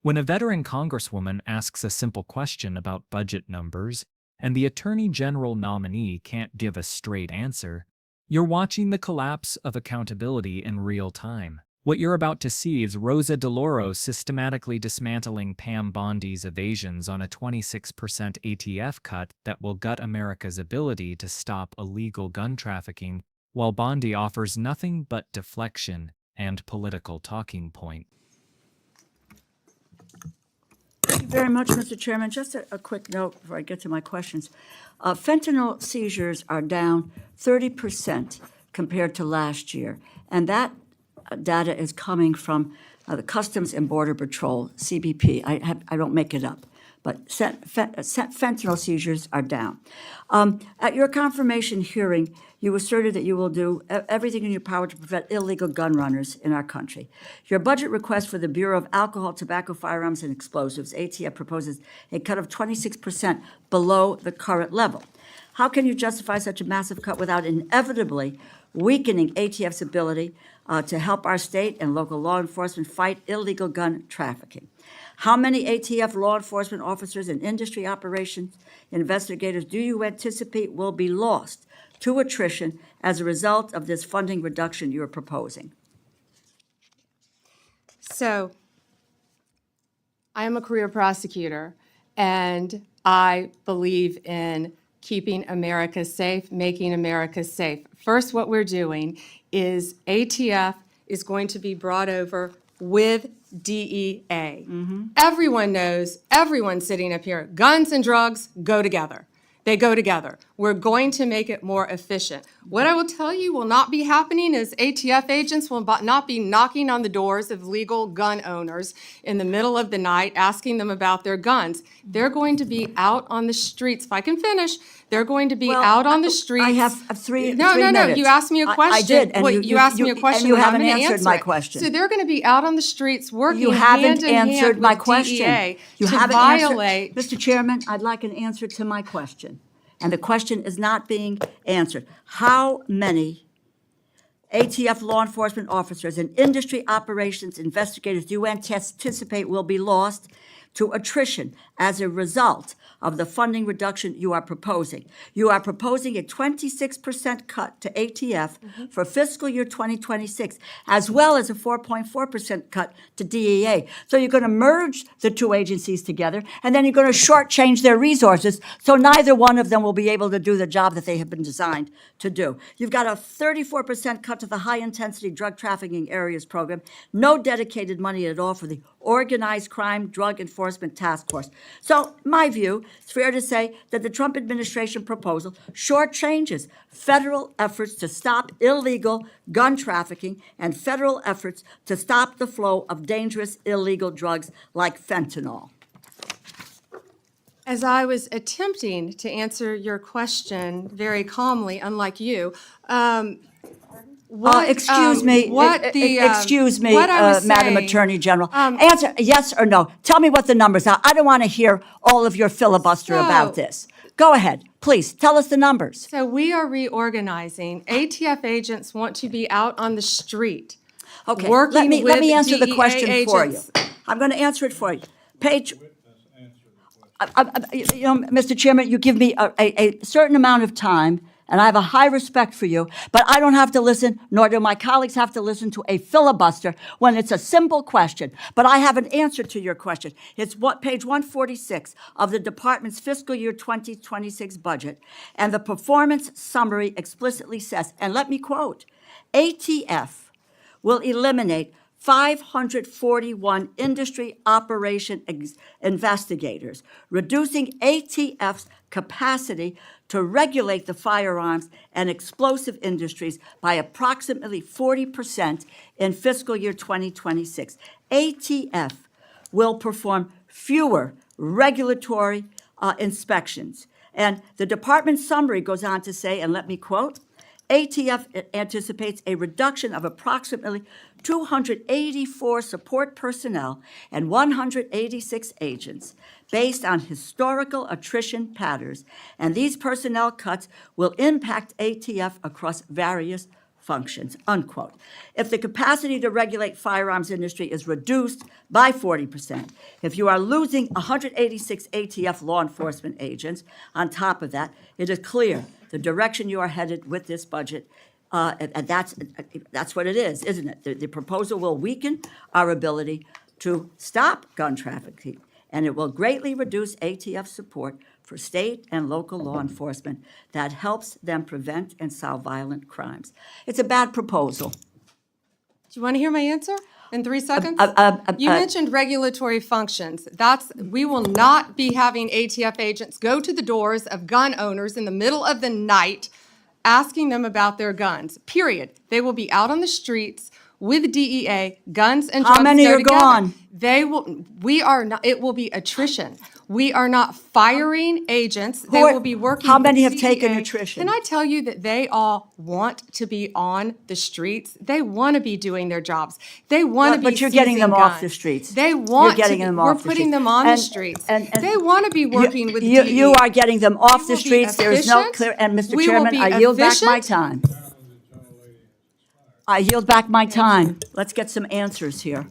When a veteran congresswoman asks a simple question about budget numbers, and the Attorney General nominee can't give a straight answer, you're watching the collapse of accountability in real time. What you're about to see is Rosa DeLauro systematically dismantling Pam Bondi's evasions on a 26% ATF cut that will gut America's ability to stop illegal gun trafficking, while Bondi offers nothing but deflection and political talking point. Thank you very much, Mr. Chairman. Just a quick note before I get to my questions. Fentanyl seizures are down 30% compared to last year, and that data is coming from the Customs and Border Patrol, CBP. I don't make it up, but fentanyl seizures are down. At your confirmation hearing, you asserted that you will do everything in your power to prevent illegal gun runners in our country. Your budget request for the Bureau of Alcohol, Tobacco, Firearms, and Explosives, ATF, proposes a cut of 26% below the current level. How can you justify such a massive cut without inevitably weakening ATF's ability to help our state and local law enforcement fight illegal gun trafficking? How many ATF law enforcement officers and industry operations investigators do you anticipate will be lost to attrition as a result of this funding reduction you're proposing? So, I am a career prosecutor, and I believe in keeping America safe, making America safe. First, what we're doing is ATF is going to be brought over with DEA. Everyone knows, everyone sitting up here, guns and drugs go together. They go together. We're going to make it more efficient. What I will tell you will not be happening is ATF agents will not be knocking on the doors of legal gun owners in the middle of the night asking them about their guns. They're going to be out on the streets. If I can finish, they're going to be out on the streets. I have three No, minutes. you asked me a question. I did, and you asked me a question, and you I'm haven't gonna answered my it. question. So they're going to be out on the streets working You haven't hand in hand answered my with question. DEA You to haven't violate. answered. Mr. Chairman, I'd like an answer to my question. And the question is not being answered. How many ATF law enforcement officers and industry operations investigators do you anticipate will be lost to attrition as a result of the funding reduction you are proposing? You are proposing a 26% cut to ATF for fiscal year 2026, as well as a 4.4% cut to DEA. So you're going to merge the two agencies together, and then you're going to shortchange their resources, so neither one of them will be able to do the job that they have been designed to do. You've got a 34% cut to the high-intensity drug trafficking areas program, no dedicated money at all for the Organized Crime Drug Enforcement Task Force. So, my view, it's fair to say that the Trump administration proposal shortchanges federal efforts to stop illegal gun trafficking and federal efforts to stop the flow of dangerous illegal drugs like fentanyl. As I was attempting to answer your question very calmly, unlike you, Excuse me, Madam Attorney General. Answer yes or no. Tell me what the numbers are. I don't want to hear all of your filibuster about this. Go ahead, please. Tell us the numbers. So we are reorganizing. ATF agents want to be out on the street. Okay, working let me answer the DEA question for you. agents. I'm going to answer it for you. Page. Mr. Chairman, you give me a certain amount of time, and I have a high respect for you, but I don't have to listen, nor do my colleagues have to listen to a filibuster when it's a simple question. But I have an answer to your question. It's page 146 of the department's fiscal year 2026 budget, and the performance summary explicitly says, and let me quote, ATF will eliminate 541 industry operation investigators, reducing ATF's capacity to regulate the firearms and explosive industries by approximately 40% in fiscal year 2026. ATF will perform fewer regulatory inspections. And the department summary goes on to say, and let me quote, ATF anticipates a reduction of approximately 284 support personnel and 186 agents based on historical attrition patterns, and these personnel cuts will impact ATF across various functions, unquote. If the capacity to regulate firearms industry is reduced by 40%, if you are losing 186 ATF law enforcement agents on top of that, it is clear the direction you are headed with this budget, and that's what it is, isn't it? The proposal will weaken our ability to stop gun trafficking, and it will greatly reduce ATF support for state and local law enforcement that helps them prevent and solve violent crimes. It's a bad proposal. Do you want to hear my answer in 3 seconds? You uh, mentioned regulatory functions. We will not be having ATF agents go to the doors of gun owners in the middle of the night asking them about their guns, period. They will be out on the streets with DEA, guns and drugs How many go are together. gone? It will be attrition. We are not firing agents. They Who are- will be working how with many have DEA. taken attrition? Can I tell you that they all want to be on the streets? They want to be doing their jobs. They want to be But you're getting seizing them off guns. the streets. They want You're getting to. them We're off the putting streets. them on the And- streets. and- They want to be working with You, DEA. you are getting them off We the will be streets. There is no efficient. clear, and Mr. We will Chairman, be I yield back my efficient. time. I yield back my time. Let's get some answers here.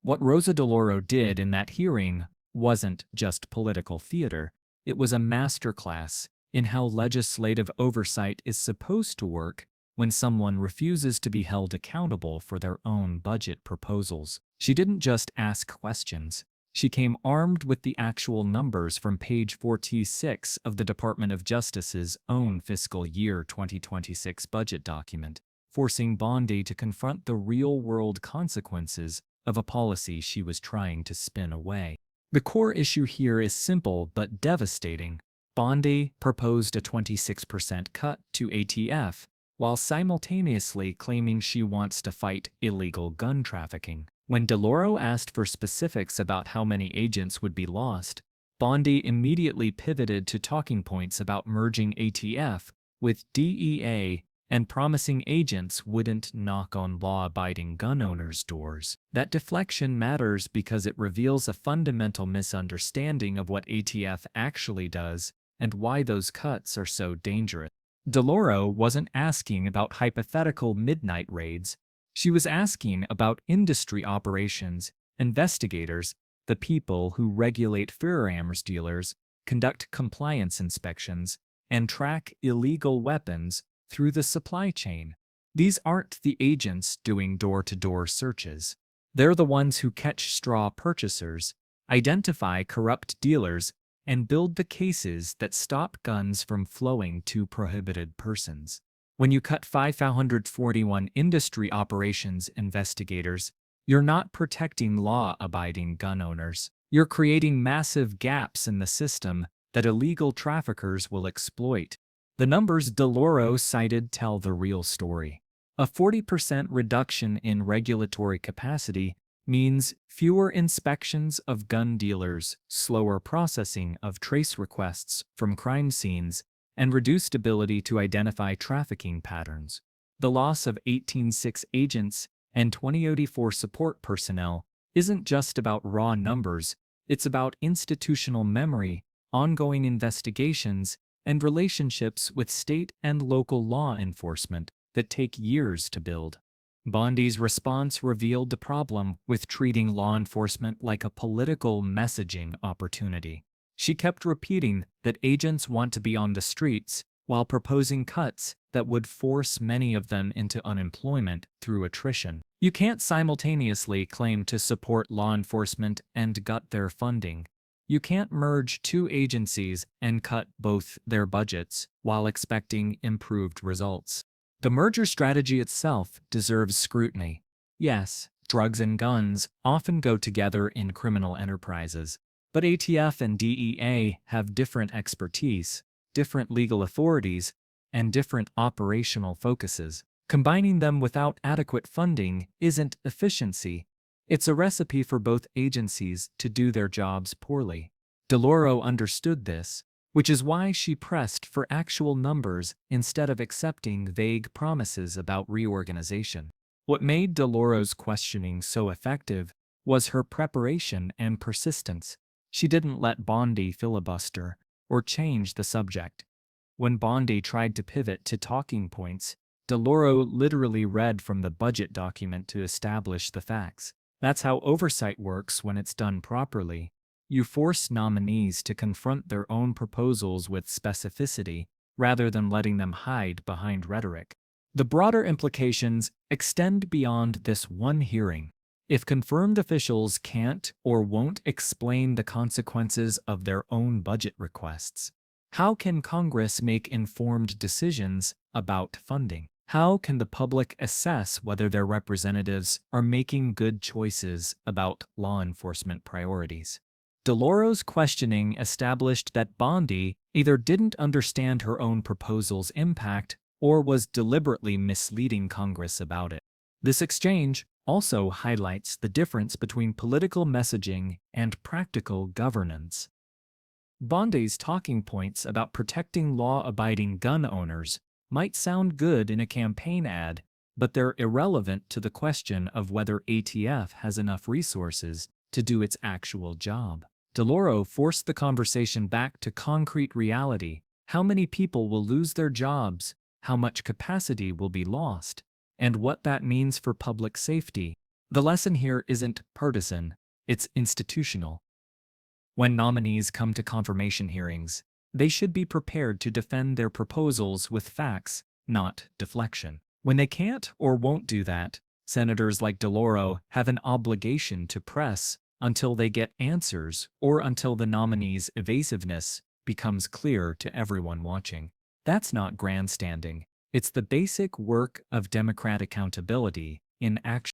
What Rosa DeLauro did in that hearing wasn't just political theater. It was a masterclass in how legislative oversight is supposed to work when someone refuses to be held accountable for their own budget proposals. She didn't just ask questions. She came armed with the actual numbers from page 46 of the Department of Justice's own fiscal year 2026 budget document, forcing Bondi to confront the real-world consequences of a policy she was trying to spin away. The core issue here is simple but devastating. Bondi proposed a 26% cut to ATF, while simultaneously claiming she wants to fight illegal gun trafficking. When DeLauro asked for specifics about how many agents would be lost, Bondi immediately pivoted to talking points about merging ATF with DEA and promising agents wouldn't knock on law-abiding gun owners' doors. That deflection matters because it reveals a fundamental misunderstanding of what ATF actually does and why those cuts are so dangerous. DeLauro wasn't asking about hypothetical midnight raids. She was asking about industry operations, investigators, the people who regulate firearms dealers, conduct compliance inspections, and track illegal weapons through the supply chain. These aren't the agents doing door-to-door searches. They're the ones who catch straw purchasers, identify corrupt dealers, and build the cases that stop guns from flowing to prohibited persons. When you cut 541 industry operations investigators, you're not protecting law-abiding gun owners. You're creating massive gaps in the system that illegal traffickers will exploit. The numbers DeLauro cited tell the real story. A 40% reduction in regulatory capacity means fewer inspections of gun dealers, slower processing of trace requests from crime scenes, and reduced ability to identify trafficking patterns. The loss of 18,600 agents and 2084 support personnel isn't just about raw numbers, it's about institutional memory, ongoing investigations, and relationships with state and local law enforcement that take years to build. Bondi's response revealed the problem with treating law enforcement like a political messaging opportunity. She kept repeating that agents want to be on the streets while proposing cuts that would force many of them into unemployment through attrition. You can't simultaneously claim to support law enforcement and gut their funding. You can't merge two agencies and cut both their budgets while expecting improved results. The merger strategy itself deserves scrutiny. Yes, drugs and guns often go together in criminal enterprises, but ATF and DEA have different expertise, different legal authorities, and different operational focuses. Combining them without adequate funding isn't efficiency. It's a recipe for both agencies to do their jobs poorly. DeLauro understood this, which is why she pressed for actual numbers instead of accepting vague promises about reorganization. What made DeLauro's questioning so effective was her preparation and persistence. She didn't let Bondi filibuster or change the subject. When Bondi tried to pivot to talking points, DeLauro literally read from the budget document to establish the facts. That's how oversight works when it's done properly. You force nominees to confront their own proposals with specificity rather than letting them hide behind rhetoric. The broader implications extend beyond this one hearing. If confirmed officials can't or won't explain the consequences of their own budget requests, how can Congress make informed decisions about funding? How can the public assess whether their representatives are making good choices about law enforcement priorities? DeLauro's questioning established that Bondi either didn't understand her own proposal's impact or was deliberately misleading Congress about it. This exchange also highlights the difference between political messaging and practical governance. Bondi's talking points about protecting law-abiding gun owners might sound good in a campaign ad, but they're irrelevant to the question of whether ATF has enough resources to do its actual job. DeLauro forced the conversation back to concrete reality. How many people will lose their jobs? How much capacity will be lost? And what that means for public safety. The lesson here isn't partisan, it's institutional. When nominees come to confirmation hearings, they should be prepared to defend their proposals with facts, not deflection. When they can't or won't do that, senators like DeLauro have an obligation to press until they get answers or until the nominee's evasiveness becomes clear to everyone watching. That's not grandstanding. It's the basic work of democratic accountability in action.